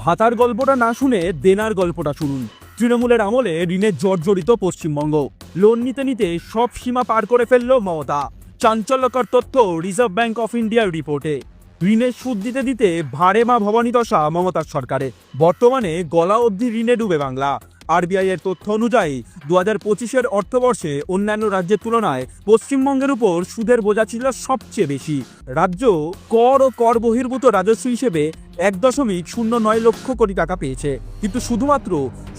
ভাতার গল্পটা না শুনে দেনার গল্পটা শুনুন। তৃণমূলের আমলে ঋণে জর্জরিত পশ্চিমবঙ্গ। লোন নিতে নিতে সব সীমা পার করে ফেলল মমতা। চাঞ্চল্যকর তথ্য রিজার্ভ ব্যাংক অফ ইন্ডিয়ার রিপোর্টে। ঋণের সুদ দিতে দিতে ভাড়ে মা ভবানী দশা মমতার সরকারে। বর্তমানে গলা অবধি ঋণে ডুবে বাংলা। আরবিআই এর তথ্য অনুযায়ী 2025-এর অর্থবর্ষে অন্যান্য রাজ্যের তুলনায় পশ্চিমবঙ্গের উপর সুদের বোঝা ছিল সবচেয়ে বেশি। রাজ্য কর ও কর বহির্ভূত রাজস্ব হিসেবে 1.09 লক্ষ কোটি টাকা পেয়েছে, কিন্তু শুধুমাত্র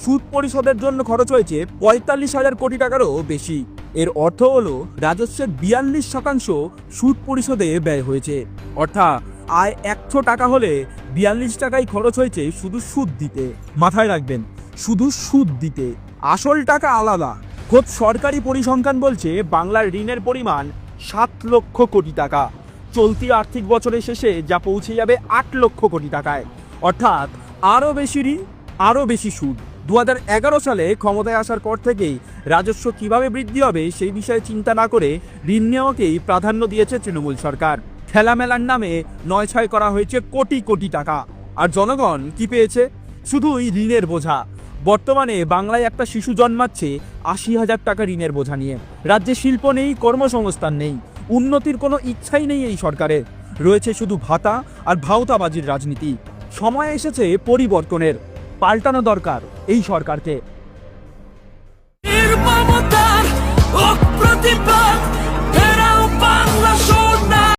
সুদ পরিশোধের জন্য খরচ হয়েছে 45,000 কোটি টাকারও বেশি। এর অর্থ হলো রাজস্বের 42% সুদ পরিশোধে ব্যয় হয়েছে। অর্থাৎ আয় 100 টাকা হলে 42 টাকাই খরচ হয়েছে শুধু সুদ দিতে। মাথায় রাখবেন, শুধু সুদ দিতে, আসল টাকা আলাদা। খোদ সরকারি পরিসংখ্যান বলছে বাংলার ঋণের পরিমাণ 7 লক্ষ কোটি টাকা। চলতি আর্থিক বছরের শেষে যা পৌঁছে যাবে 8 লক্ষ কোটি টাকায়। অর্থাৎ আরও বেশি ঋণ, আরও বেশি সুদ। 2011 সালে ক্ষমতায় আসার পর থেকেই রাজস্ব কিভাবে বৃদ্ধি হবে সেই বিষয়ে চিন্তা না করে ঋণ নেওয়াকেই প্রাধান্য দিয়েছে তৃণমূল সরকার। ঠেলামেলার নামে নয়-ছয় করা হয়েছে কোটি কোটি টাকা। আর জনগণ কি পেয়েছে? শুধুই ঋণের বোঝা। বর্তমানে বাংলায় একটা শিশু জন্মাচ্ছে 80,000 টাকা ঋণের বোঝা নিয়ে। রাজ্যে শিল্প নেই, কর্মসংস্থান নেই, উন্নতির কোনো ইচ্ছাই নেই এই সরকারের। রয়েছে শুধু ভাতা আর ভাওতাবাজির রাজনীতি। সময় এসেছে পরিবর্তনের। পাল্টানো দরকার এই সরকারকে। নির্মমতার অপ্রতিবাদ